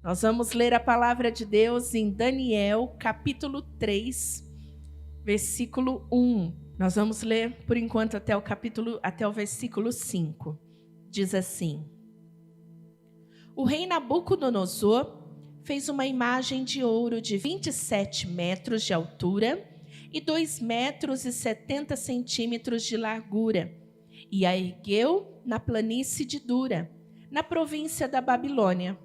Nós vamos ler a palavra de Deus em Daniel, capítulo 3, versículo 1. Nós vamos ler, por enquanto, até o versículo 5. Diz assim: O rei Nabucodonosor fez uma imagem de ouro de 27 metros de altura e 2 metros e 70 centímetros de largura, e a ergueu na planície de Dura, na província da Babilônia.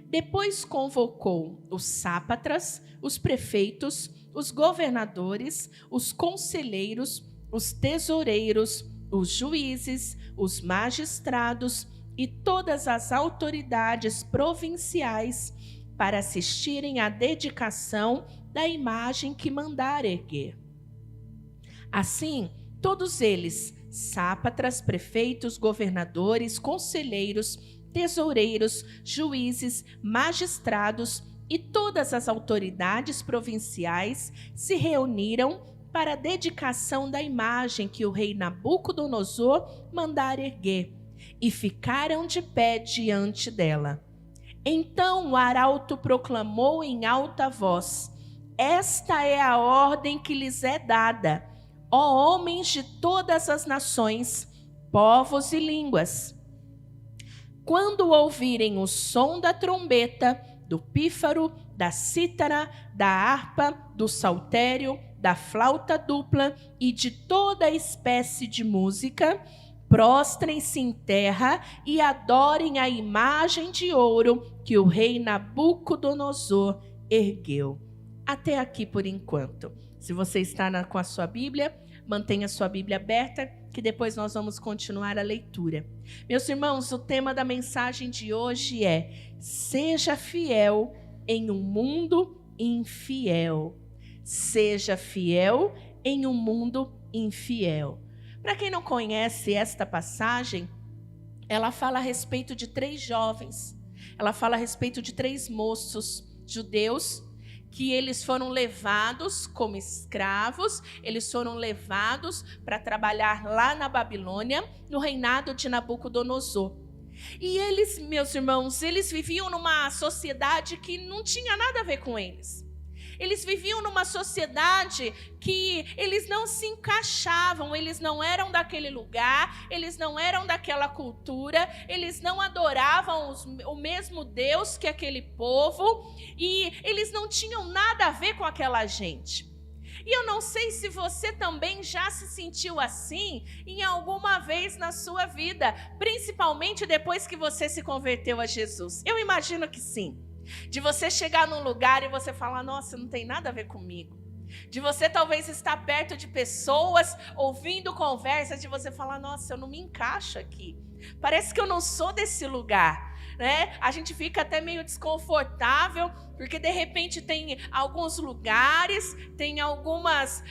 Depois convocou os sátrapas, os prefeitos, os governadores, os conselheiros, os tesoureiros, os juízes, os magistrados e todas as autoridades provinciais para assistirem à dedicação da imagem que mandara erguer. Assim, todos eles, sátrapas, prefeitos, governadores, conselheiros, tesoureiros, juízes, magistrados e todas as autoridades provinciais se reuniram para a dedicação da imagem que o rei Nabucodonosor mandara erguer, e ficaram de pé diante dela. Então o arauto proclamou em alta voz: Esta é a ordem que lhes é dada, ó homens de todas as nações, povos e línguas. Quando ouvirem o som da trombeta, do pífaro, da cítara, da harpa, do saltério, da flauta dupla e de toda espécie de música, prostrem-se em terra e adorem a imagem de ouro que o rei Nabucodonosor ergueu. Até aqui por enquanto. Se você está com a sua Bíblia, mantenha a sua Bíblia aberta, que depois nós vamos continuar a leitura. Meus irmãos, o tema da mensagem de hoje é: seja fiel em um mundo infiel. Seja fiel em um mundo infiel. Para quem não conhece esta passagem, ela fala a respeito de 3 jovens. Ela fala a respeito de 3 moços judeus que eles foram levados como escravos, eles foram levados para trabalhar lá na Babilônia, no reinado de Nabucodonosor. E eles, meus irmãos, eles viviam numa sociedade que não tinha nada a ver com eles. Eles viviam numa sociedade que eles não se encaixavam, eles não eram daquele lugar, eles não eram daquela cultura, eles não adoravam o mesmo Deus que aquele povo, e eles não tinham nada a ver com aquela gente. E eu não sei se você também já se sentiu assim em alguma vez na sua vida, principalmente depois que você se converteu a Jesus. Eu imagino que sim. De você chegar num lugar e você falar: nossa, não tem nada a ver comigo. De você talvez estar perto de pessoas, ouvindo conversas, de você falar: nossa, eu não me encaixo aqui. Parece que eu não sou desse lugar, né? A gente fica até meio desconfortável, porque de repente tem alguns lugares, tem algumas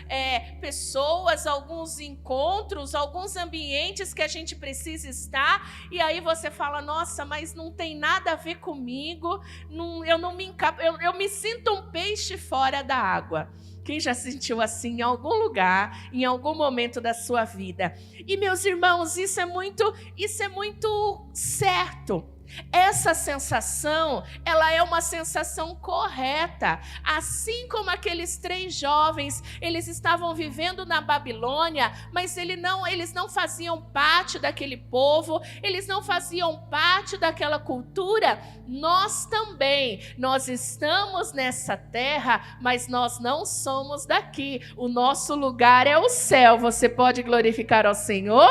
pessoas, alguns encontros, alguns ambientes que a gente precisa estar, e aí você fala: nossa, mas não tem nada a ver comigo, eu me sinto um peixe fora da água. Quem já se sentiu assim em algum lugar, em algum momento da sua vida? E meus irmãos, isso é muito certo. Essa sensação, ela é uma sensação correta. Assim como aqueles 3 jovens, eles estavam vivendo na Babilônia, mas eles não faziam parte daquele povo, eles não faziam parte daquela cultura. Nós também, nós estamos nessa terra, mas nós não somos daqui. O nosso lugar é o céu. Você pode glorificar ao Senhor?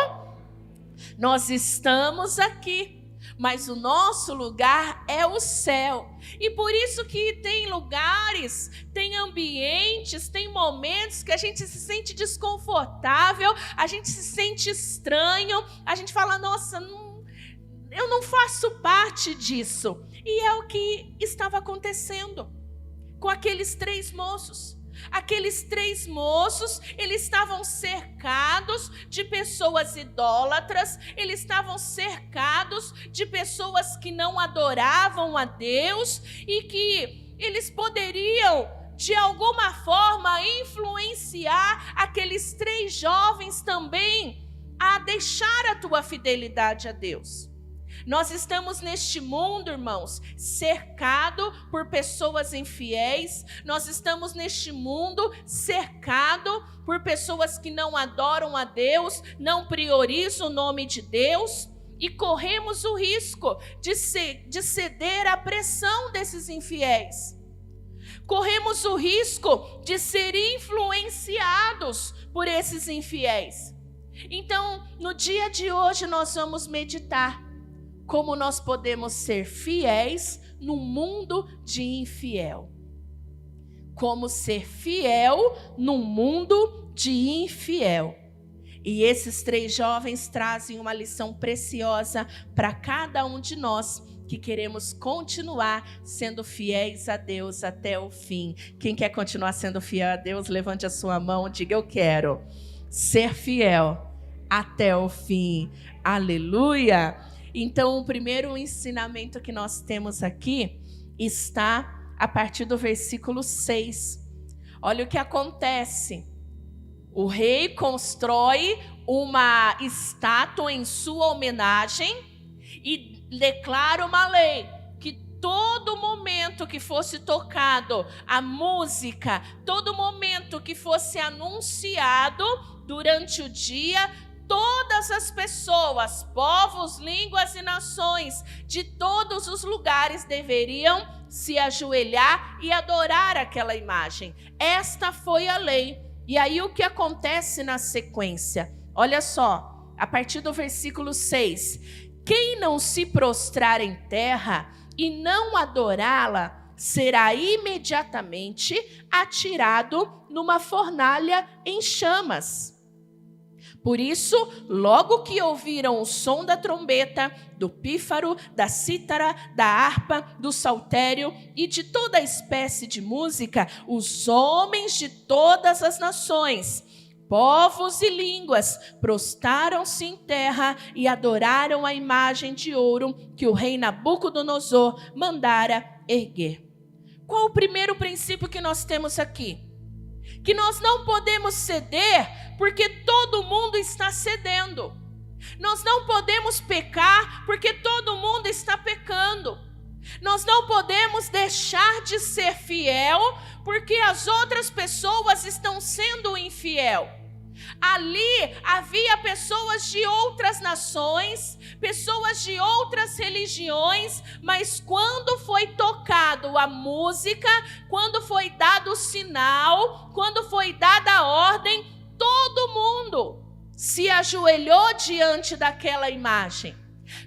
Nós estamos aqui, mas o nosso lugar é o céu. E por isso que tem lugares, tem ambientes, tem momentos que a gente se sente desconfortável, a gente se sente estranho, a gente fala: nossa, eu não faço parte disso. E é o que estava acontecendo com aqueles 3 moços. Aqueles 3 moços, eles estavam cercados de pessoas idólatras, eles estavam cercados de pessoas que não adoravam a Deus e que eles poderiam, de alguma forma, influenciar aqueles 3 jovens também a deixar a tua fidelidade a Deus. Nós estamos neste mundo, irmãos, cercado por pessoas infiéis. Nós estamos neste mundo cercado por pessoas que não adoram a Deus, não priorizam o nome de Deus. E corremos o risco de ceder à pressão desses infiéis. Corremos o risco de ser influenciados por esses infiéis. Então, no dia de hoje, nós vamos meditar como nós podemos ser fiéis num mundo de infiel. Como ser fiel num mundo de infiel. E esses 3 jovens trazem uma lição preciosa para cada um de nós que queremos continuar sendo fiéis a Deus até o fim. Quem quer continuar sendo fiel a Deus, levante a sua mão e diga: eu quero ser fiel até o fim. Aleluia! Então, o primeiro ensinamento que nós temos aqui está a partir do versículo 6. Olha o que acontece. O rei constrói uma estátua em sua homenagem e declara uma lei que todo momento que fosse tocado a música, todo momento que fosse anunciado durante o dia, todas as pessoas, povos, línguas e nações de todos os lugares deveriam se ajoelhar e adorar aquela imagem. Esta foi a lei. E aí o que acontece na sequência? Olha só, a partir do versículo 6. Quem não se prostrar em terra e não adorá-la, será imediatamente atirado numa fornalha em chamas. Por isso, logo que ouviram o som da trombeta, do pífaro, da cítara, da harpa, do saltério e de toda espécie de música, os homens de todas as nações, povos e línguas, prostraram-se em terra e adoraram a imagem de ouro que o rei Nabucodonosor mandara erguer. Qual o primeiro princípio que nós temos aqui? Que nós não podemos ceder porque todo mundo está cedendo. Nós não podemos pecar porque todo mundo está pecando. Nós não podemos deixar de ser fiel porque as outras pessoas estão sendo infiel. Ali havia pessoas de outras nações, pessoas de outras religiões, mas quando foi tocado a música, quando foi dado o sinal, quando foi dada a ordem, todo mundo se ajoelhou diante daquela imagem.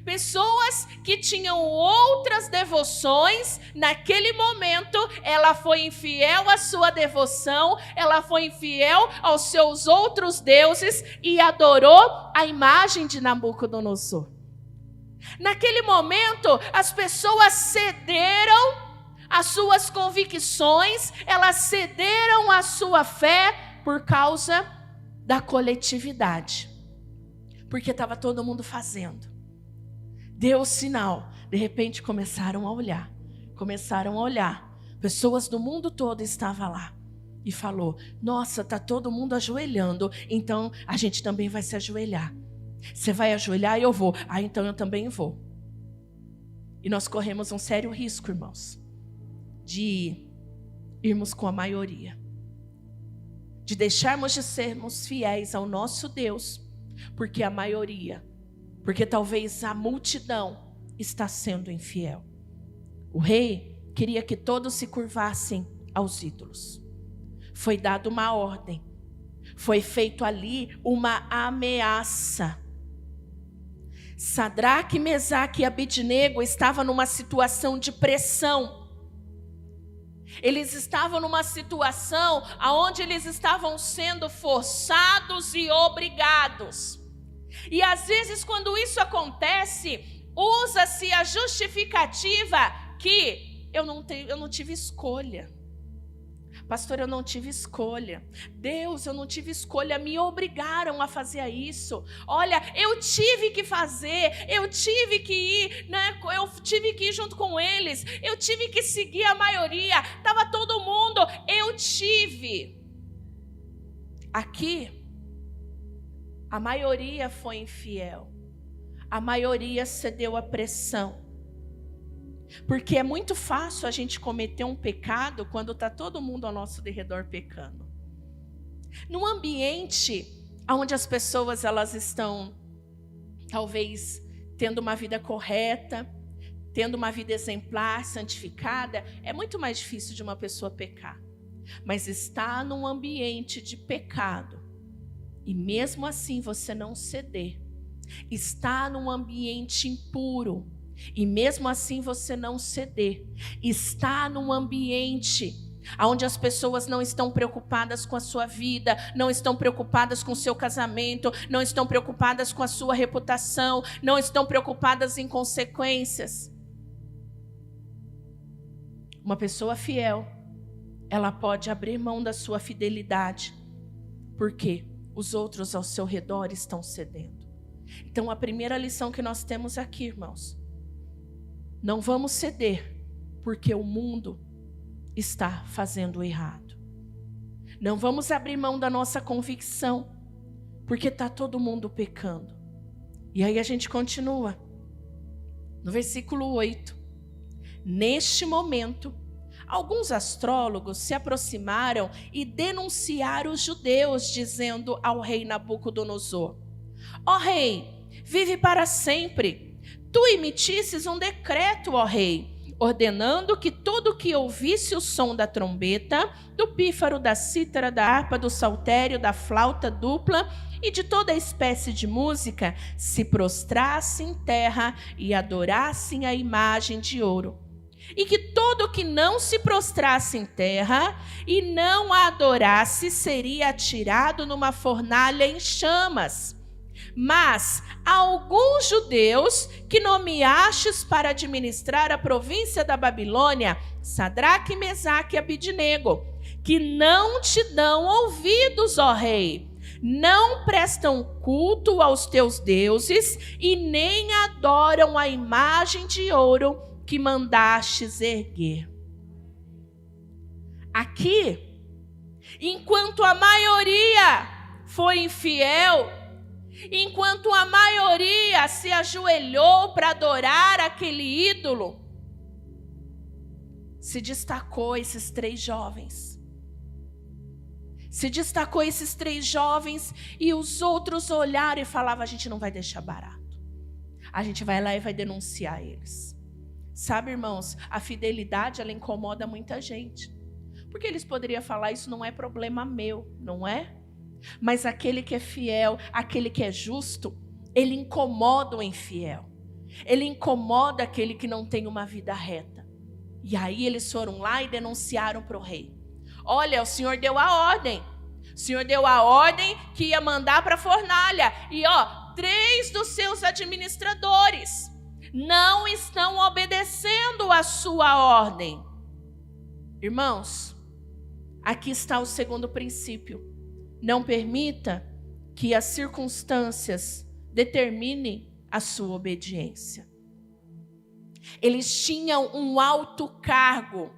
Pessoas que tinham outras devoções, naquele momento, ela foi infiel à sua devoção, ela foi infiel aos seus outros deuses e adorou a imagem de Nabucodonosor. Naquele momento, as pessoas cederam às suas convicções, elas cederam à sua fé por causa da coletividade, porque estava todo mundo fazendo. Deu o sinal, de repente começaram a olhar. Pessoas do mundo todo estavam lá e falou: nossa, está todo mundo ajoelhando, então a gente também vai se ajoelhar. Você vai ajoelhar e eu vou. Então eu também vou. E nós corremos um sério risco, irmãos, de irmos com a maioria, de deixarmos de sermos fiéis ao nosso Deus, porque a maioria, porque talvez a multidão está sendo infiel. O rei queria que todos se curvassem aos ídolos. Foi dada uma ordem. Foi feito ali uma ameaça. Sadraque, Mesaque e Abednego estavam numa situação de pressão. Eles estavam numa situação onde eles estavam sendo forçados e obrigados. E às vezes quando isso acontece, usa-se a justificativa que eu não tive escolha. Pastor, eu não tive escolha. Deus, eu não tive escolha, me obrigaram a fazer isso. Olha, eu tive que fazer, eu tive que ir, né? Eu tive que ir junto com eles, eu tive que seguir a maioria, estava todo mundo, eu tive. Aqui, a maioria foi infiel. a maioria cedeu à pressão. Porque é muito fácil a gente cometer um pecado quando está todo mundo ao nosso derredor pecando. Num ambiente onde as pessoas elas estão, talvez, tendo uma vida correta, tendo uma vida exemplar, santificada, é muito mais difícil de uma pessoa pecar. Mas está num ambiente de pecado, e mesmo assim você não ceder. Está num ambiente impuro, e mesmo assim você não ceder. Está num ambiente onde as pessoas não estão preocupadas com a sua vida, não estão preocupadas com o seu casamento, não estão preocupadas com a sua reputação, não estão preocupadas em consequências. Uma pessoa fiel, ela pode abrir mão da sua fidelidade, porque os outros ao seu redor estão cedendo. Então a primeira lição que nós temos aqui, irmãos, não vamos ceder, porque o mundo está fazendo errado. Não vamos abrir mão da nossa convicção, porque está todo mundo pecando. E aí a gente continua, no versículo 8. Neste momento, alguns astrólogos se aproximaram e denunciaram os judeus, dizendo ao rei Nabucodonosor: ó rei, vive para sempre. Tu emitisses um decreto, ó rei, ordenando que todo que ouvisse o som da trombeta, do pífaro, da cítara, da harpa, do saltério, da flauta dupla e de toda espécie de música, se prostrasse em terra e adorassem a imagem de ouro. E que todo que não se prostrasse em terra e não a adorasse seria atirado numa fornalha em chamas. Mas alguns judeus que nomeastes para administrar a província da Babilônia, Sadraque, Mesaque e Abidnego, que não te dão ouvidos, ó rei, não prestam culto aos teus deuses e nem adoram a imagem de ouro que mandastes erguer. Aqui, enquanto a maioria foi infiel, enquanto a maioria se ajoelhou para adorar aquele ídolo, se destacou esses três jovens. Se destacou esses três jovens e os outros olharam e falavam: a gente não vai deixar barato. A gente vai lá e vai denunciar eles. Sabe, irmãos, a fidelidade ela incomoda muita gente. Porque eles poderiam falar: isso não é problema meu, não é? Mas aquele que é fiel, aquele que é justo, ele incomoda o infiel. Ele incomoda aquele que não tem uma vida reta. E aí eles foram lá e denunciaram para o rei: olha, o senhor deu a ordem. O senhor deu a ordem que ia mandar para a fornalha. E 3 dos seus administradores não estão obedecendo a sua ordem. Irmãos, aqui está o segundo princípio. Não permita que as circunstâncias determinem a sua obediência. Eles tinham um alto cargo.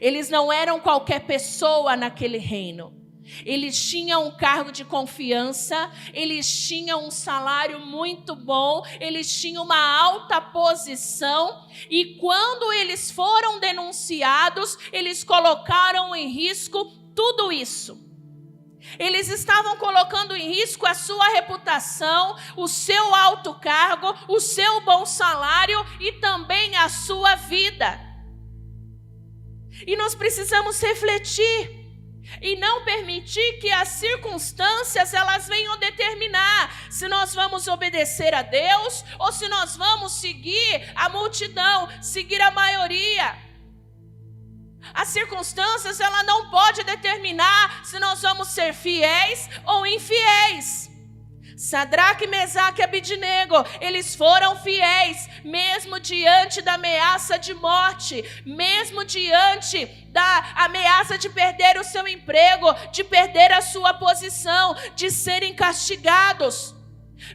Eles não eram qualquer pessoa naquele reino. Eles tinham um cargo de confiança, eles tinham um salário muito bom, eles tinham uma alta posição, e quando eles foram denunciados, eles colocaram em risco tudo isso. Eles estavam colocando em risco a sua reputação, o seu alto cargo, o seu bom salário e também a sua vida. E nós precisamos refletir e não permitir que as circunstâncias elas venham determinar se nós vamos obedecer a Deus ou se nós vamos seguir a multidão, seguir a maioria. As circunstâncias ela não pode determinar se nós vamos ser fiéis ou infiéis. Sadraque, Mesaque e Abidnego, eles foram fiéis, mesmo diante da ameaça de morte, mesmo diante da ameaça de perder o seu emprego, de perder a sua posição, de serem castigados.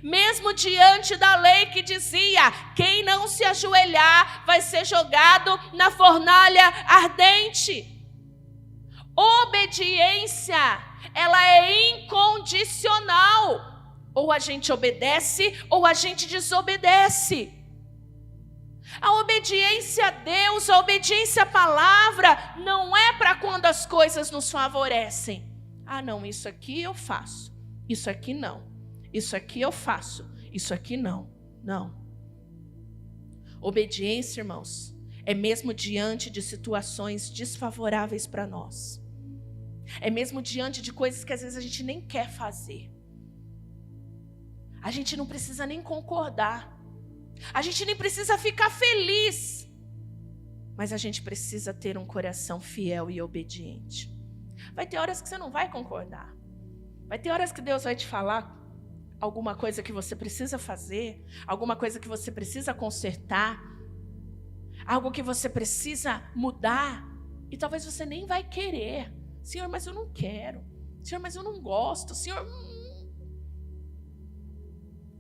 Mesmo diante da lei que dizia: quem não se ajoelhar vai ser jogado na fornalha ardente. Obediência, ela é incondicional. Ou a gente obedece, ou a gente desobedece. A obediência a Deus, a obediência à palavra, não é para quando as coisas nos favorecem. Ah, não, isso aqui eu faço, isso aqui não. Isso aqui eu faço, isso aqui não. Não. Obediência, irmãos, é mesmo diante de situações desfavoráveis para nós. É mesmo diante de coisas que às vezes a gente nem quer fazer. A gente não precisa nem concordar. A gente nem precisa ficar feliz. Mas a gente precisa ter um coração fiel e obediente. Vai ter horas que você não vai concordar. Vai ter horas que Deus vai te falar alguma coisa que você precisa fazer, alguma coisa que você precisa consertar, algo que você precisa mudar, e talvez você nem vai querer. Senhor, mas eu não quero. Senhor, mas eu não gosto. Senhor,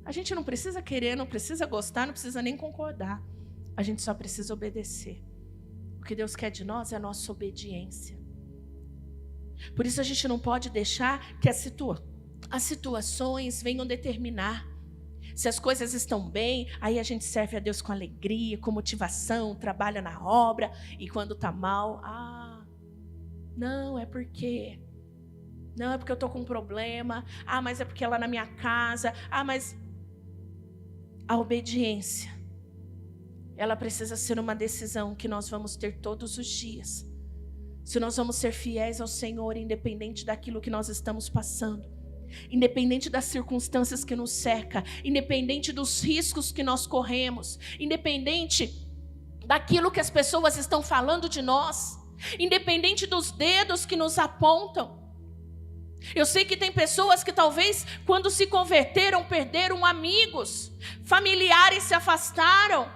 A gente não precisa querer, não precisa gostar, não precisa nem concordar. A gente só precisa obedecer. O que Deus quer de nós é a nossa obediência. Por isso a gente não pode deixar que as situações venham determinar. Se as coisas estão bem, aí a gente serve a Deus com alegria, com motivação, trabalha na obra. E quando está mal, não, é porque eu estou com um problema. Mas é porque é lá na minha casa. Mas a obediência, ela precisa ser uma decisão que nós vamos ter todos os dias. Se nós vamos ser fiéis ao Senhor, independente daquilo que nós estamos passando, independente das circunstâncias que nos cercam, independente dos riscos que nós corremos, independente daquilo que as pessoas estão falando de nós, independente dos dedos que nos apontam. Eu sei que tem pessoas que talvez quando se converteram perderam amigos, familiares se afastaram.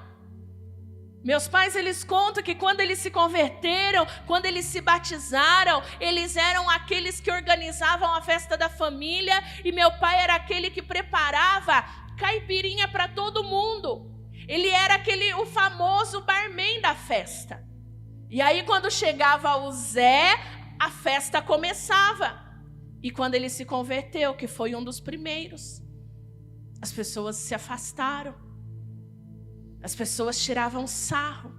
Meus pais, eles contam que quando eles se converteram, quando eles se batizaram, eles eram aqueles que organizavam a festa da família, e meu pai era aquele que preparava caipirinha para todo mundo. Ele era o famoso barman da festa. E aí quando chegava o Zé, a festa começava. E quando ele se converteu, que foi um dos primeiros, as pessoas se afastaram. As pessoas tiravam sarro,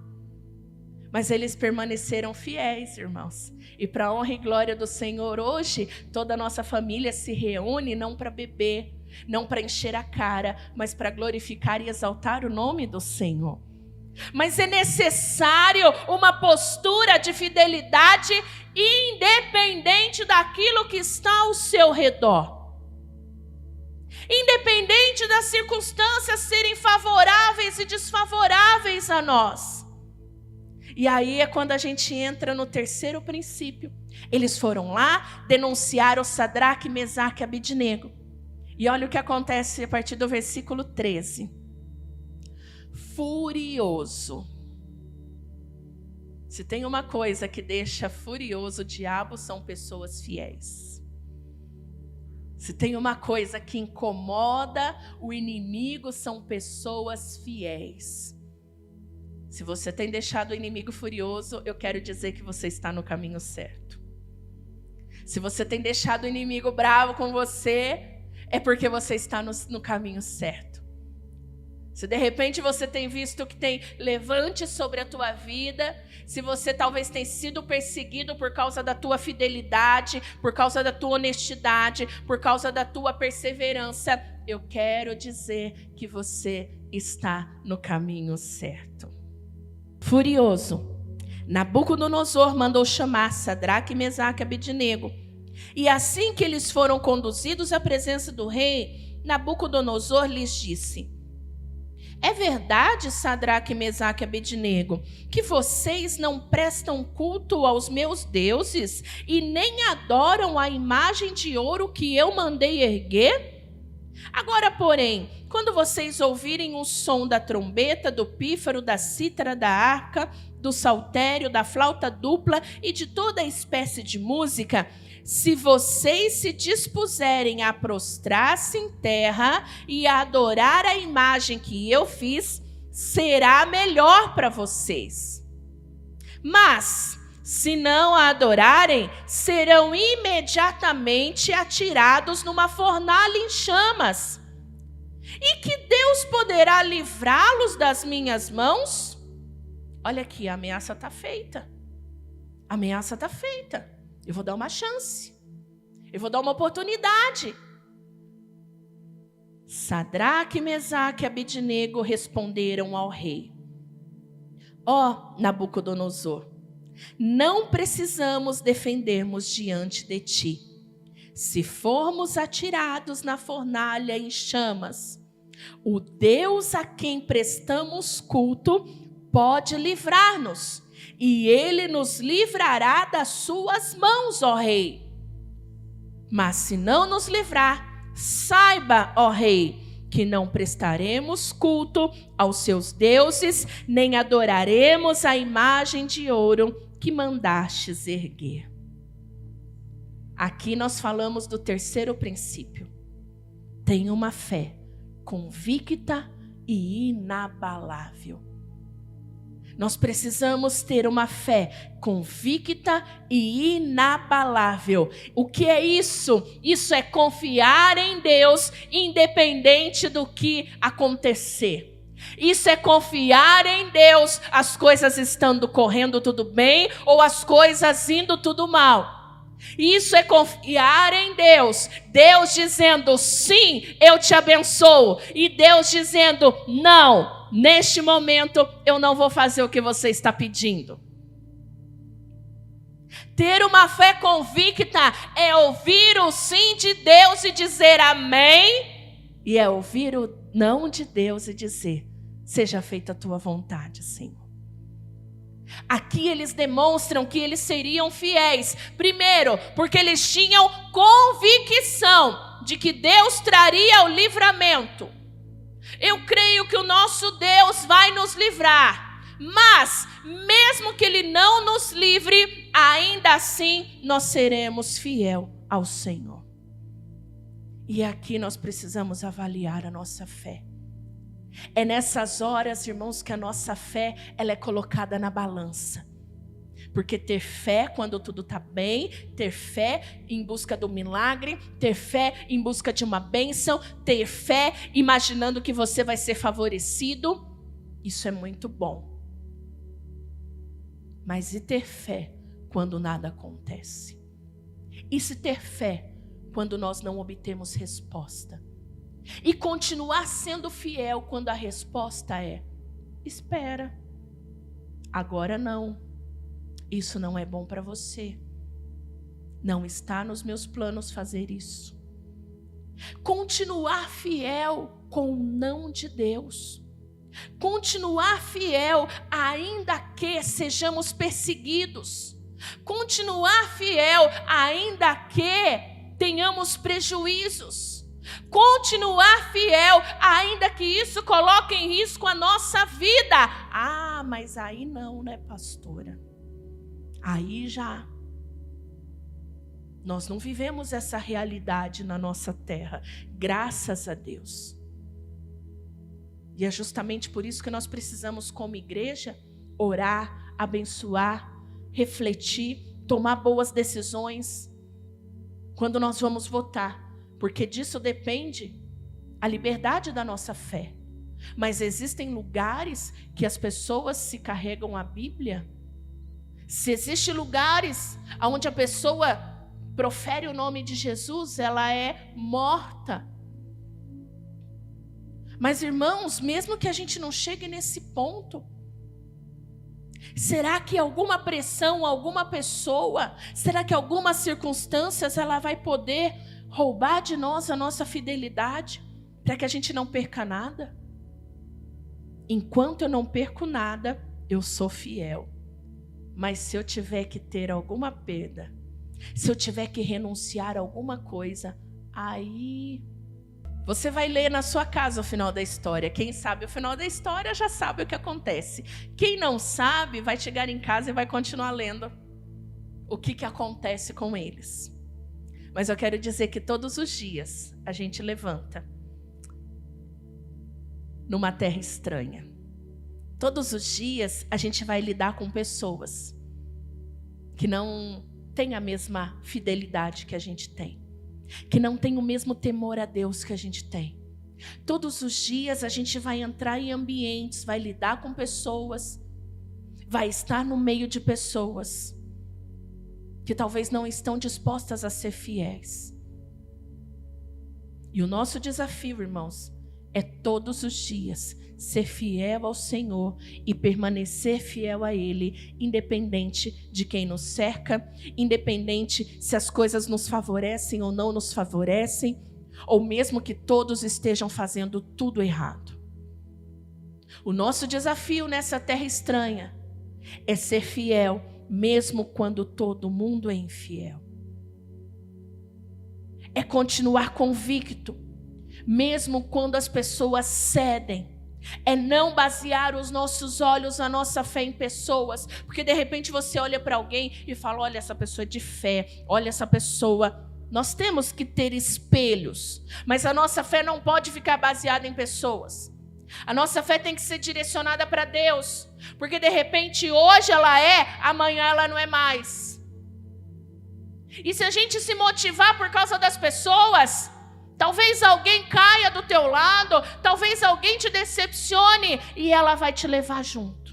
mas eles permaneceram fiéis, irmãos. E para a honra e glória do Senhor, hoje, toda a nossa família se reúne não para beber, não para encher a cara, mas para glorificar e exaltar o nome do Senhor. Mas é necessário uma postura de fidelidade independente daquilo que está ao seu redor. Independente das circunstâncias serem favoráveis e desfavoráveis a nós. E aí é quando a gente entra no terceiro princípio. Eles foram lá, denunciaram Sadraque, Mesaque e Abednego. E olha o que acontece a partir do versículo 13. Furioso. Se tem uma coisa que deixa furioso o diabo, são pessoas fiéis. Se tem uma coisa que incomoda o inimigo, são pessoas fiéis. Se você tem deixado o inimigo furioso, eu quero dizer que você está no caminho certo. Se você tem deixado o inimigo bravo com você, é porque você está no caminho certo. Se de repente você tem visto que tem levante sobre a tua vida, se você talvez tenha sido perseguido por causa da tua fidelidade, por causa da tua honestidade, por causa da tua perseverança, eu quero dizer que você está no caminho certo. Furioso, Nabucodonosor mandou chamar Sadraque, Mesaque e Abednego. E assim que eles foram conduzidos à presença do rei, Nabucodonosor lhes disse: é verdade, Sadraque, Mesaque e Abednego, que vocês não prestam culto aos meus deuses e nem adoram a imagem de ouro que eu mandei erguer? Agora, porém, quando vocês ouvirem o som da trombeta, do pífaro, da cítara, da arca, do saltério, da flauta dupla e de toda espécie de música, se vocês se dispuserem a prostrar-se em terra e a adorar a imagem que eu fiz, será melhor para vocês. Mas, se não a adorarem, serão imediatamente atirados numa fornalha em chamas. E que Deus poderá livrá-los das minhas mãos? Olha aqui, a ameaça está feita. A ameaça está feita. Eu vou dar uma chance. Eu vou dar uma oportunidade. Sadraque, Mesaque e Abednego responderam ao rei: Ó Nabucodonosor, não precisamos defendermos diante de ti. Se formos atirados na fornalha em chamas, o Deus a quem prestamos culto pode livrar-nos, e ele nos livrará das suas mãos, ó rei. Mas se não nos livrar, saiba, ó rei, que não prestaremos culto aos seus deuses, nem adoraremos a imagem de ouro que mandastes erguer. Aqui nós falamos do terceiro princípio. Tenha uma fé convicta e inabalável. Nós precisamos ter uma fé convicta e inabalável. O que é isso? Isso é confiar em Deus, independente do que acontecer. Isso é confiar em Deus, as coisas estando correndo tudo bem ou as coisas indo tudo mal. Isso é confiar em Deus. Deus dizendo sim, eu te abençoo. E Deus dizendo não, neste momento eu não vou fazer o que você está pedindo. Ter uma fé convicta é ouvir o sim de Deus e dizer amém. E é ouvir o não de Deus e dizer: seja feita a tua vontade, Senhor. Aqui eles demonstram que eles seriam fiéis. Primeiro, porque eles tinham convicção de que Deus traria o livramento. Eu creio que o nosso Deus vai nos livrar. Mas, mesmo que Ele não nos livre, ainda assim nós seremos fiel ao Senhor. E aqui nós precisamos avaliar a nossa fé. É nessas horas, irmãos, que a nossa fé ela é colocada na balança. Porque ter fé quando tudo está bem, ter fé em busca do milagre, ter fé em busca de uma bênção, ter fé imaginando que você vai ser favorecido, isso é muito bom. Mas e ter fé quando nada acontece? E se ter fé quando nós não obtemos resposta? E continuar sendo fiel quando a resposta é: espera, agora não, isso não é bom para você, não está nos meus planos fazer isso. Continuar fiel com o não de Deus, continuar fiel ainda que sejamos perseguidos, continuar fiel ainda que tenhamos prejuízos. Continuar fiel, ainda que isso coloque em risco a nossa vida. Ah, mas aí não, né, pastora? Aí já. Nós não vivemos essa realidade na nossa terra, graças a Deus. E é justamente por isso que nós precisamos, como igreja, orar, abençoar, refletir, tomar boas decisões quando nós vamos votar. Porque disso depende a liberdade da nossa fé. Mas existem lugares que as pessoas se carregam a Bíblia. Se existem lugares onde a pessoa profere o nome de Jesus, ela é morta. Mas, irmãos, mesmo que a gente não chegue nesse ponto, será que alguma pressão, alguma pessoa, será que algumas circunstâncias ela vai poder roubar de nós a nossa fidelidade, para que a gente não perca nada? Enquanto eu não perco nada, eu sou fiel. Mas se eu tiver que ter alguma perda, se eu tiver que renunciar a alguma coisa, aí você vai ler na sua casa o final da história. Quem sabe o final da história já sabe o que acontece. Quem não sabe vai chegar em casa e vai continuar lendo o que acontece com eles. Mas eu quero dizer que todos os dias a gente levanta numa terra estranha. Todos os dias a gente vai lidar com pessoas. que não tem a mesma fidelidade que a gente tem, que não tem o mesmo temor a Deus que a gente tem. Todos os dias a gente vai entrar em ambientes, vai lidar com pessoas, vai estar no meio de pessoas que talvez não estão dispostas a ser fiéis. E o nosso desafio, irmãos, é todos os dias ser fiel ao Senhor e permanecer fiel a Ele, independente de quem nos cerca, independente se as coisas nos favorecem ou não nos favorecem, ou mesmo que todos estejam fazendo tudo errado. O nosso desafio nessa terra estranha é ser fiel, mesmo quando todo mundo é infiel. É continuar convicto, mesmo quando as pessoas cedem. É não basear os nossos olhos, a nossa fé em pessoas, porque de repente você olha para alguém e fala: olha, essa pessoa é de fé, olha essa pessoa. Nós temos que ter espelhos, mas a nossa fé não pode ficar baseada em pessoas. A nossa fé tem que ser direcionada para Deus, porque de repente hoje ela é, amanhã ela não é mais. E se a gente se motivar por causa das pessoas, talvez alguém caia do teu lado, talvez alguém te decepcione e ela vai te levar junto.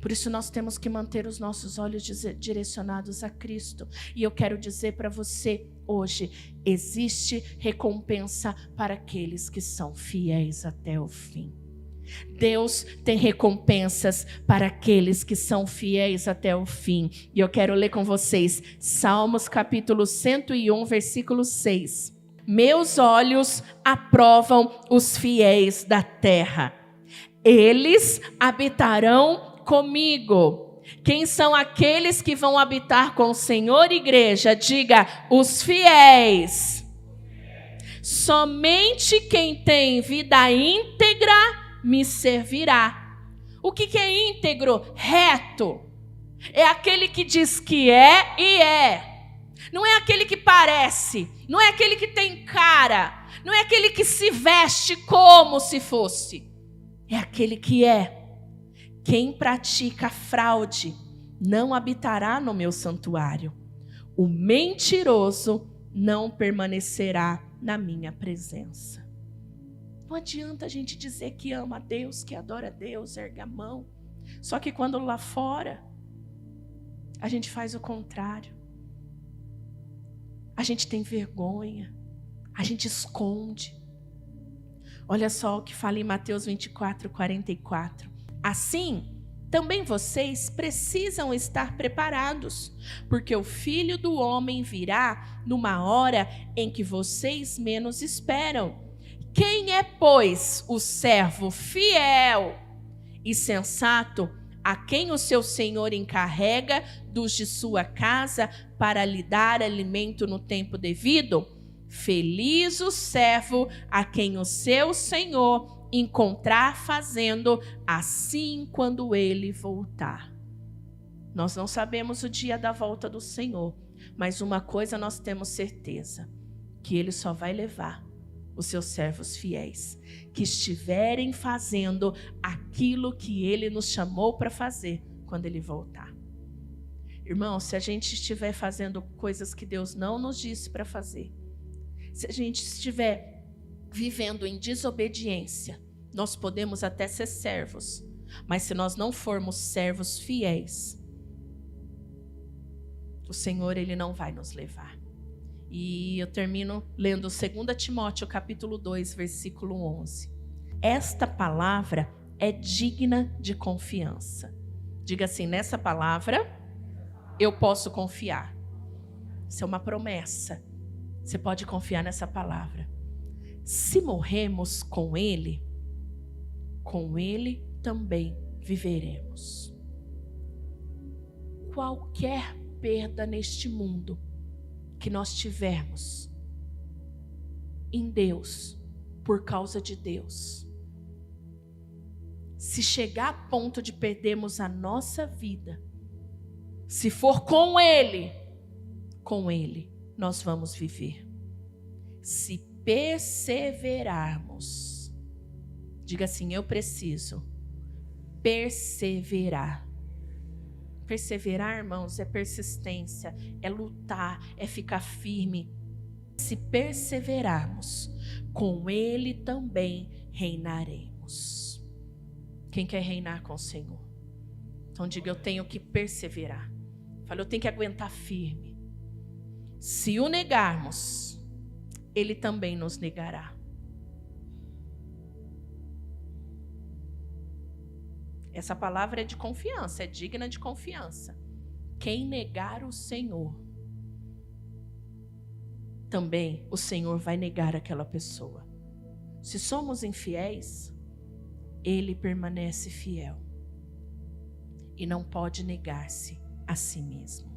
Por isso nós temos que manter os nossos olhos direcionados a Cristo. E eu quero dizer para você hoje, existe recompensa para aqueles que são fiéis até o fim. Deus tem recompensas para aqueles que são fiéis até o fim. E eu quero ler com vocês Salmos capítulo 101, versículo 6. Meus olhos aprovam os fiéis da terra. Eles habitarão comigo. Quem são aqueles que vão habitar com o Senhor, igreja? Diga, os fiéis. Somente quem tem vida íntegra me servirá. O que é íntegro? Reto. É aquele que diz que é e é. Não é aquele que parece. Não é aquele que tem cara. Não é aquele que se veste como se fosse. É aquele que é. Quem pratica fraude não habitará no meu santuário. O mentiroso não permanecerá na minha presença. Não adianta a gente dizer que ama a Deus, que adora a Deus, erga a mão. Só que quando lá fora, a gente faz o contrário. A gente tem vergonha, a gente esconde. Olha só o que fala em Mateus 24, 44. Assim, também vocês precisam estar preparados, porque o Filho do Homem virá numa hora em que vocês menos esperam. Quem é, pois, o servo fiel e sensato, a quem o seu senhor encarrega dos de sua casa para lhe dar alimento no tempo devido? Feliz o servo a quem o seu senhor encontrar fazendo assim quando ele voltar. Nós não sabemos o dia da volta do Senhor, mas uma coisa nós temos certeza, que ele só vai levar os seus servos fiéis, que estiverem fazendo aquilo que ele nos chamou para fazer quando ele voltar. Irmão, se a gente estiver fazendo coisas que Deus não nos disse para fazer, se a gente estiver vivendo em desobediência, nós podemos até ser servos, mas se nós não formos servos fiéis, o Senhor, ele não vai nos levar. E eu termino lendo 2 Timóteo capítulo 2, versículo 11. Esta palavra é digna de confiança. Diga assim, nessa palavra eu posso confiar. Isso é uma promessa. Você pode confiar nessa palavra. Se morremos com ele também viveremos. Qualquer perda neste mundo que nós tivermos em Deus, por causa de Deus, se chegar a ponto de perdermos a nossa vida, se for com Ele nós vamos viver. Se perseverarmos, diga assim, eu preciso perseverar. Perseverar, irmãos, é persistência, é lutar, é ficar firme. Se perseverarmos, com Ele também reinaremos. Quem quer reinar com o Senhor? Então diga, eu tenho que perseverar. Fala, eu tenho que aguentar firme. Se o negarmos, Ele também nos negará. Essa palavra é de confiança, é digna de confiança. Quem negar o Senhor, também o Senhor vai negar aquela pessoa. Se somos infiéis, Ele permanece fiel e não pode negar-se a si mesmo.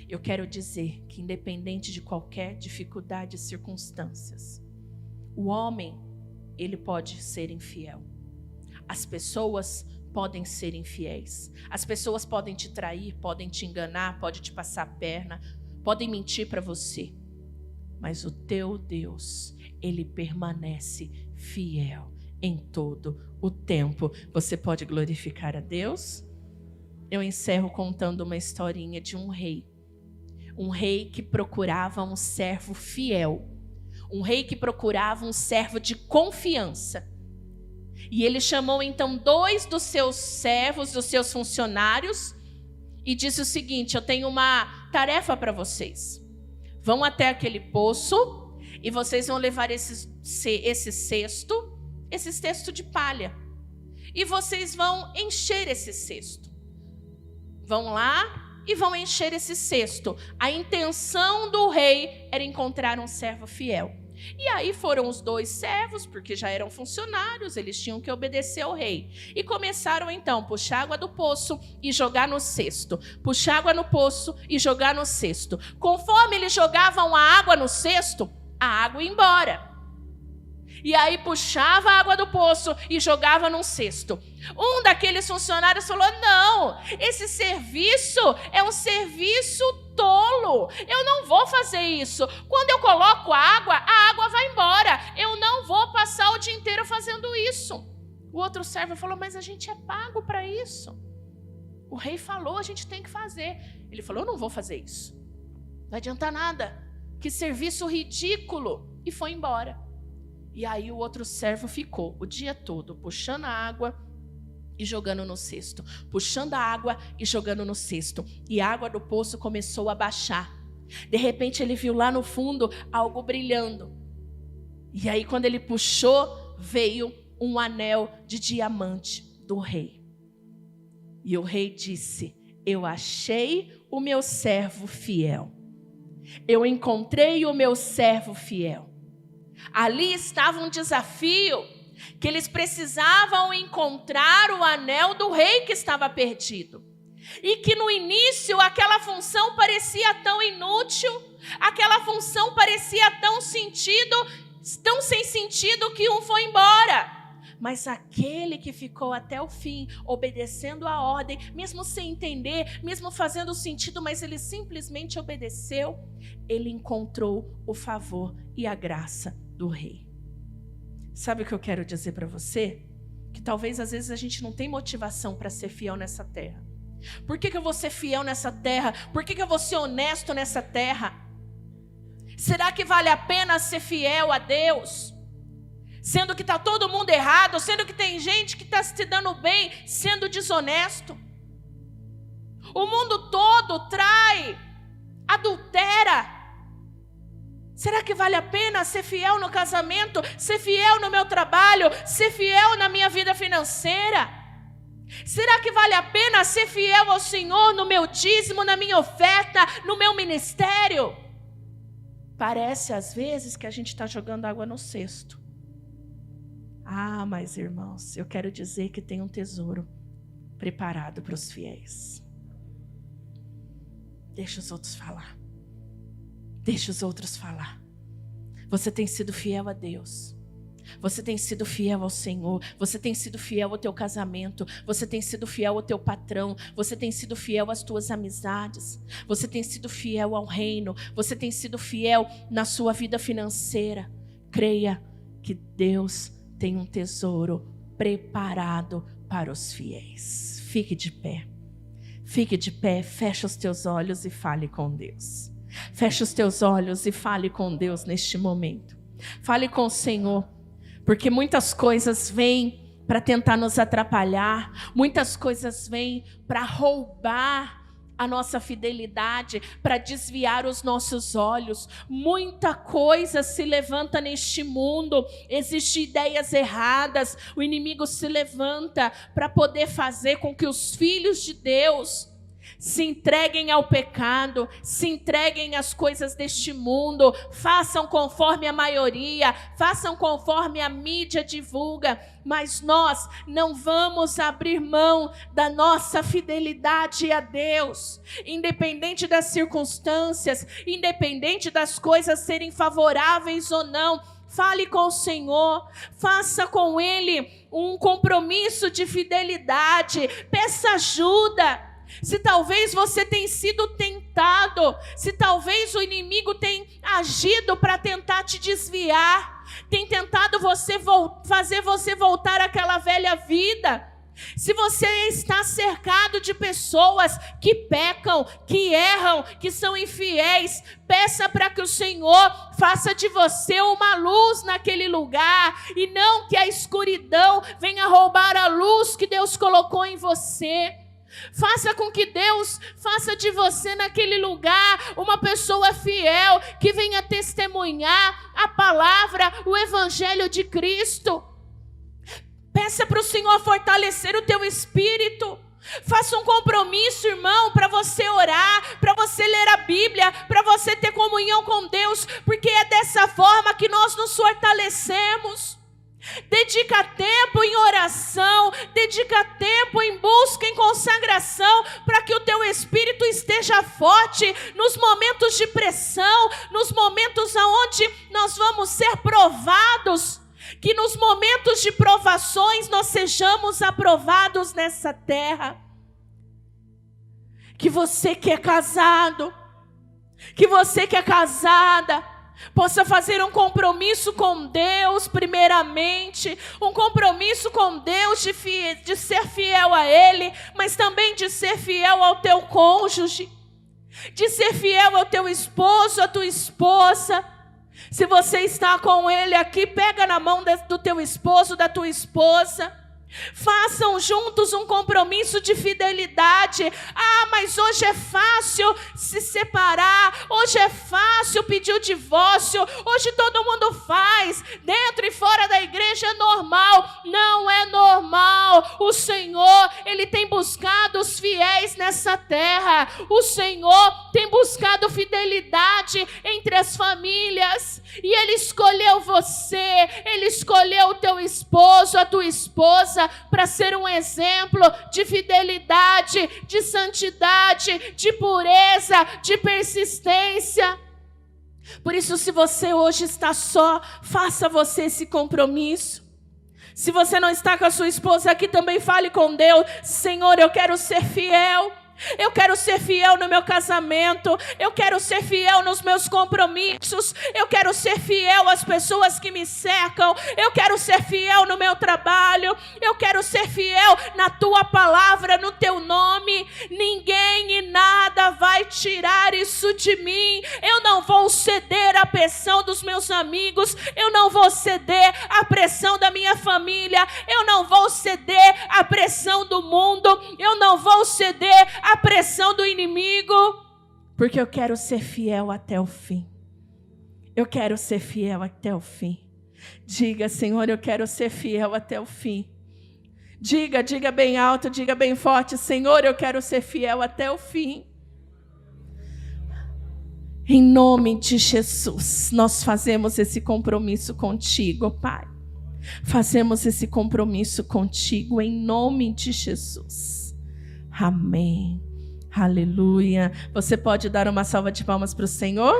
Eu quero dizer que independente de qualquer dificuldade e circunstâncias, o homem, ele pode ser infiel. As pessoas podem ser infiéis. As pessoas podem te trair, podem te enganar, podem te passar a perna, podem mentir para você. Mas o teu Deus, Ele permanece fiel em todo o tempo. Você pode glorificar a Deus? Eu encerro contando uma historinha de um rei. Um rei que procurava um servo fiel. Um rei que procurava um servo de confiança. E ele chamou então 2 dos seus servos, dos seus funcionários, e disse o seguinte: eu tenho uma tarefa para vocês. Vão até aquele poço e vocês vão levar esse cesto de palha. E vocês vão encher esse cesto. Vão lá e vão encher esse cesto. A intenção do rei era encontrar um servo fiel. E aí foram os 2 servos, porque já eram funcionários, eles tinham que obedecer ao rei. E começaram então a puxar água do poço e jogar no cesto. Puxar água no poço e jogar no cesto. Conforme eles jogavam a água no cesto, a água ia embora. E aí puxava a água do poço e jogava num cesto. Um daqueles funcionários falou: não, esse serviço é um serviço tolo. Eu não vou fazer isso. Quando eu coloco a água vai embora. Eu não vou passar o dia inteiro fazendo isso. O outro servo falou: mas a gente é pago para isso. O rei falou, a gente tem que fazer. Ele falou: eu não vou fazer isso. Não vai adiantar nada. Que serviço ridículo. E foi embora. E aí o outro servo ficou o dia todo puxando a água e jogando no cesto. Puxando a água e jogando no cesto. E a água do poço começou a baixar. De repente ele viu lá no fundo algo brilhando. E aí quando ele puxou, veio um anel de diamante do rei. E o rei disse: eu achei o meu servo fiel. Eu encontrei o meu servo fiel. Ali estava um desafio, que eles precisavam encontrar o anel do rei que estava perdido. E que no início aquela função parecia tão inútil, aquela função parecia tão sem sentido que um foi embora. Mas aquele que ficou até o fim, obedecendo a ordem, mesmo sem entender, mesmo fazendo sentido, mas ele simplesmente obedeceu, ele encontrou o favor e a graça do rei. Sabe o que eu quero dizer para você? Que talvez às vezes a gente não tem motivação para ser fiel nessa terra. Por que eu vou ser fiel nessa terra? Por que eu vou ser honesto nessa terra? Será que vale a pena ser fiel a Deus? Sendo que está todo mundo errado, sendo que tem gente que está se dando bem, sendo desonesto. O mundo todo trai, adultera. Será que vale a pena ser fiel no casamento, ser fiel no meu trabalho, ser fiel na minha vida financeira? Será que vale a pena ser fiel ao Senhor no meu dízimo, na minha oferta, no meu ministério? Parece às vezes que a gente está jogando água no cesto. Ah, mas irmãos, eu quero dizer que tem um tesouro preparado para os fiéis. Deixa os outros falar. Deixa os outros falar. Você tem sido fiel a Deus. Você tem sido fiel ao Senhor. Você tem sido fiel ao teu casamento. Você tem sido fiel ao teu patrão. Você tem sido fiel às tuas amizades. Você tem sido fiel ao reino. Você tem sido fiel na sua vida financeira. Creia que Deus tem um tesouro preparado para os fiéis. Fique de pé. Fique de pé, fecha os teus olhos e fale com Deus. Feche os teus olhos e fale com Deus neste momento. Fale com o Senhor, porque muitas coisas vêm para tentar nos atrapalhar, muitas coisas vêm para roubar a nossa fidelidade, para desviar os nossos olhos. Muita coisa se levanta neste mundo, existem ideias erradas, o inimigo se levanta para poder fazer com que os filhos de Deus se entreguem ao pecado, se entreguem às coisas deste mundo, façam conforme a maioria, façam conforme a mídia divulga, mas nós não vamos abrir mão da nossa fidelidade a Deus, independente das circunstâncias, independente das coisas serem favoráveis ou não. Fale com o Senhor, faça com Ele um compromisso de fidelidade, peça ajuda. Se talvez você tenha sido tentado, se talvez o inimigo tenha agido para tentar te desviar, tem tentado fazer você voltar àquela velha vida. Se você está cercado de pessoas que pecam, que erram, que são infiéis, peça para que o Senhor faça de você uma luz naquele lugar, e não que a escuridão venha roubar a luz que Deus colocou em você. Faça com que Deus faça de você naquele lugar uma pessoa fiel, que venha testemunhar a palavra, o evangelho de Cristo. Peça para o Senhor fortalecer o teu espírito. Faça um compromisso, irmão, para você orar, para você ler a Bíblia, para você ter comunhão com Deus, porque é dessa forma que nós nos fortalecemos. Dedica tempo em oração, dedica tempo em busca, em consagração, para que o teu espírito esteja forte nos momentos de pressão, nos momentos onde nós vamos ser provados, que nos momentos de provações nós sejamos aprovados nessa terra. Que você que é casado, que você que é casada, possa fazer um compromisso com Deus primeiramente, um compromisso com Deus de ser fiel a Ele, mas também de ser fiel ao teu cônjuge, de ser fiel ao teu esposo, à tua esposa. Se você está com ele aqui, pega na mão do teu esposo, da tua esposa. Façam juntos um compromisso de fidelidade. Ah, mas hoje é fácil se separar, hoje é fácil pedir o divórcio, hoje todo mundo faz, dentro e fora da igreja é normal. Não é normal. O Senhor, Ele tem buscado os fiéis nessa terra. O Senhor tem buscado fidelidade entre as famílias, e Ele escolheu você, Ele escolheu o teu esposo, a tua esposa, para ser um exemplo de fidelidade, de santidade, de pureza, de persistência. Por isso, se você hoje está só, faça você esse compromisso. Se você não está com a sua esposa aqui, também fale com Deus. Senhor, eu quero ser fiel. Eu quero ser fiel no meu casamento, eu quero ser fiel nos meus compromissos, eu quero ser fiel às pessoas que me cercam, eu quero ser fiel no meu trabalho, eu quero ser fiel na tua palavra, no teu nome. Ninguém e nada vai tirar isso de mim. Eu não vou ceder à pressão dos meus amigos, eu não vou ceder à pressão da minha família, eu não vou ceder à pressão do mundo, eu não vou ceder à pressão do inimigo, porque eu quero ser fiel até o fim. Eu quero ser fiel até o fim. Diga, Senhor, eu quero ser fiel até o fim. Diga bem alto, diga bem forte, Senhor, eu quero ser fiel até o fim. Em nome de Jesus, nós fazemos esse compromisso contigo, Pai. Fazemos esse compromisso contigo em nome de Jesus. Amém. Aleluia. Você pode dar uma salva de palmas para o Senhor?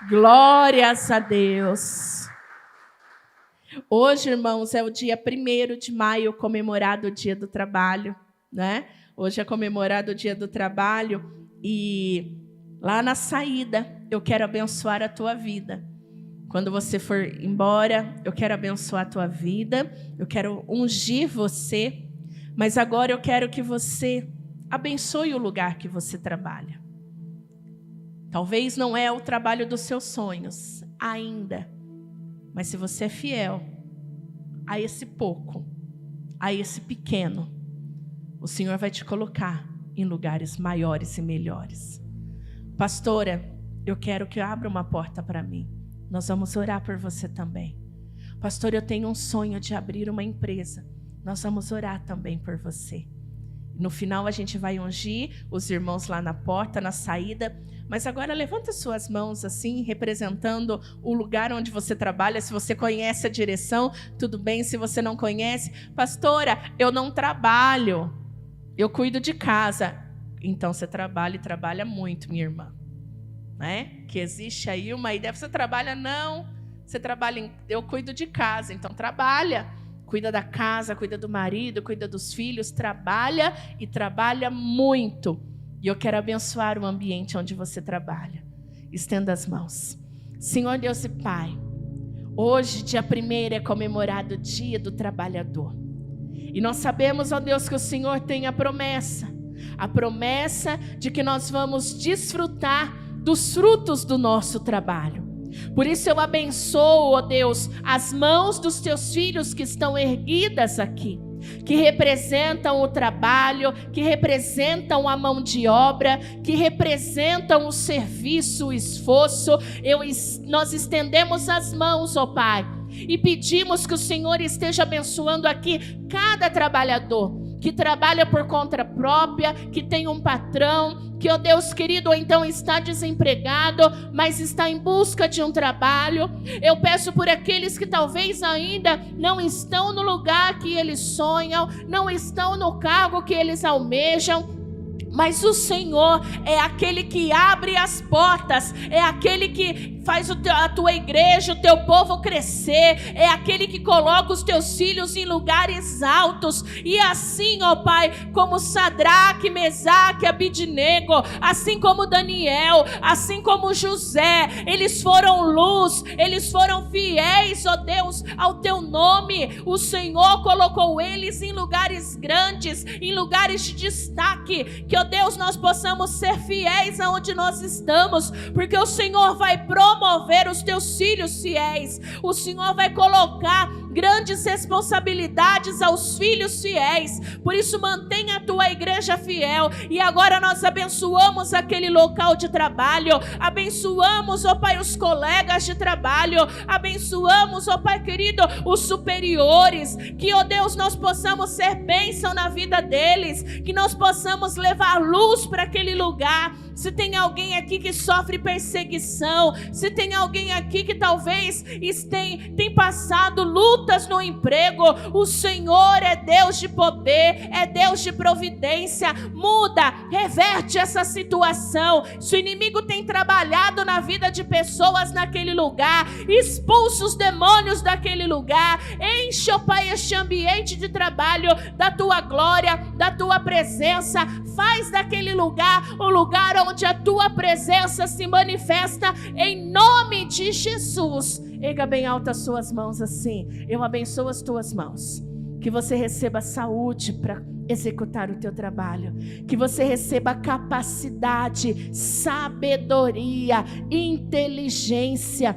Glórias a Deus. Hoje, irmãos, é o dia 1º de maio, comemorado o Dia do Trabalho, né? Hoje é comemorado o Dia do Trabalho, e lá na saída eu quero abençoar a tua vida. Quando você for embora, eu quero abençoar a tua vida, eu quero ungir você Mas agora eu quero que você abençoe o lugar que você trabalha. Talvez não é o trabalho dos seus sonhos ainda, mas se você é fiel a esse pouco, a esse pequeno, o Senhor vai te colocar em lugares maiores e melhores. Pastora, eu quero que abra uma porta para mim. Nós vamos orar por você também. Pastor, eu tenho um sonho de abrir uma empresa. Nós vamos orar também por você. No final a gente vai ungir os irmãos lá na porta, na saída. Mas agora levanta suas mãos assim, representando o lugar onde você trabalha. Se você conhece a direção, tudo bem. Se você não conhece, pastora, eu não trabalho. Eu cuido de casa. Então você trabalha e trabalha muito, minha irmã. Né? Que existe aí uma ideia. Você trabalha? Não. Você trabalha eu cuido de casa. Então trabalha. Cuida da casa, cuida do marido, cuida dos filhos, trabalha e trabalha muito. E eu quero abençoar o ambiente onde você trabalha. Estenda as mãos. Senhor Deus e Pai, hoje, dia 1º, é comemorado o Dia do Trabalhador. E nós sabemos, ó Deus, que o Senhor tem a promessa de que nós vamos desfrutar dos frutos do nosso trabalho. Por isso eu abençoo, ó Deus, as mãos dos teus filhos que estão erguidas aqui, que representam o trabalho, que representam a mão de obra, que representam o serviço, o esforço. Nós estendemos as mãos, ó Pai, e pedimos que o Senhor esteja abençoando aqui cada trabalhador que trabalha por conta própria, que tem um patrão, que, ó Deus querido, ou então está desempregado, mas está em busca de um trabalho. Eu peço por aqueles que talvez ainda não estão no lugar que eles sonham, não estão no cargo que eles almejam, mas o Senhor é aquele que abre as portas, é aquele que faz a tua igreja, o teu povo crescer, é aquele que coloca os teus filhos em lugares altos. E assim, ó Pai, como Sadraque, Mesaque, Abidnego, assim como Daniel, assim como José, eles foram luz, eles foram fiéis, ó Deus, ao teu nome. O Senhor colocou eles em lugares grandes, em lugares de destaque. Que, ó Deus, nós possamos ser fiéis aonde nós estamos, porque o Senhor vai promover os teus filhos fiéis. O Senhor vai colocar grandes responsabilidades aos filhos fiéis. Por isso mantenha a tua igreja fiel. E agora nós abençoamos aquele local de trabalho, abençoamos, ó Pai, os colegas de trabalho, abençoamos, ó Pai querido, os superiores. Que, ó Deus, nós possamos ser bênção na vida deles, que nós possamos levar luz para aquele lugar. Se tem alguém aqui que sofre perseguição, se tem alguém aqui que talvez tem passado lutas no emprego, o Senhor é Deus de poder, é Deus de providência. Muda, reverte essa situação. Se o inimigo tem trabalhado na vida de pessoas naquele lugar, expulsa os demônios daquele lugar. Enche, ó Pai, este ambiente de trabalho da tua glória, da tua presença. Faz daquele lugar um lugar onde a tua presença se manifesta, em nome de Jesus. Erga bem alta as suas mãos assim. Eu abençoo as tuas mãos. Que você receba saúde para executar o teu trabalho. Que você receba capacidade, sabedoria, inteligência.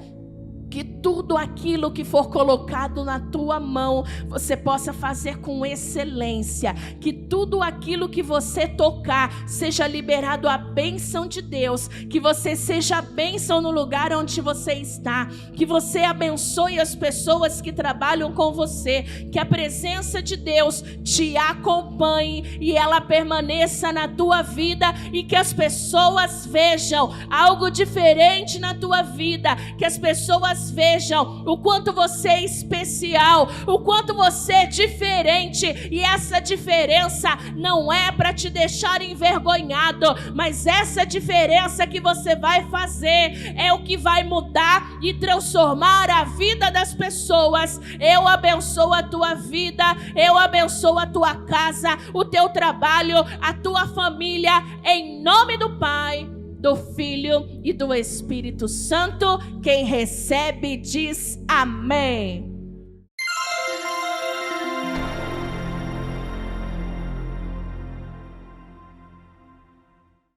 Que tudo aquilo que for colocado na tua mão, você possa fazer com excelência. Que tudo aquilo que você tocar, seja liberado a bênção de Deus. Que você seja a bênção no lugar onde você está. Que você abençoe as pessoas que trabalham com você. Que a presença de Deus te acompanhe e ela permaneça na tua vida. E que as pessoas vejam algo diferente na tua vida. Que as pessoas vejam o quanto você é especial, o quanto você é diferente, e essa diferença não é para te deixar envergonhado, mas essa diferença que você vai fazer é o que vai mudar e transformar a vida das pessoas. Eu abençoo a tua vida, eu abençoo a tua casa, o teu trabalho, a tua família, em nome do Pai, do Filho e do Espírito Santo. Quem recebe diz amém.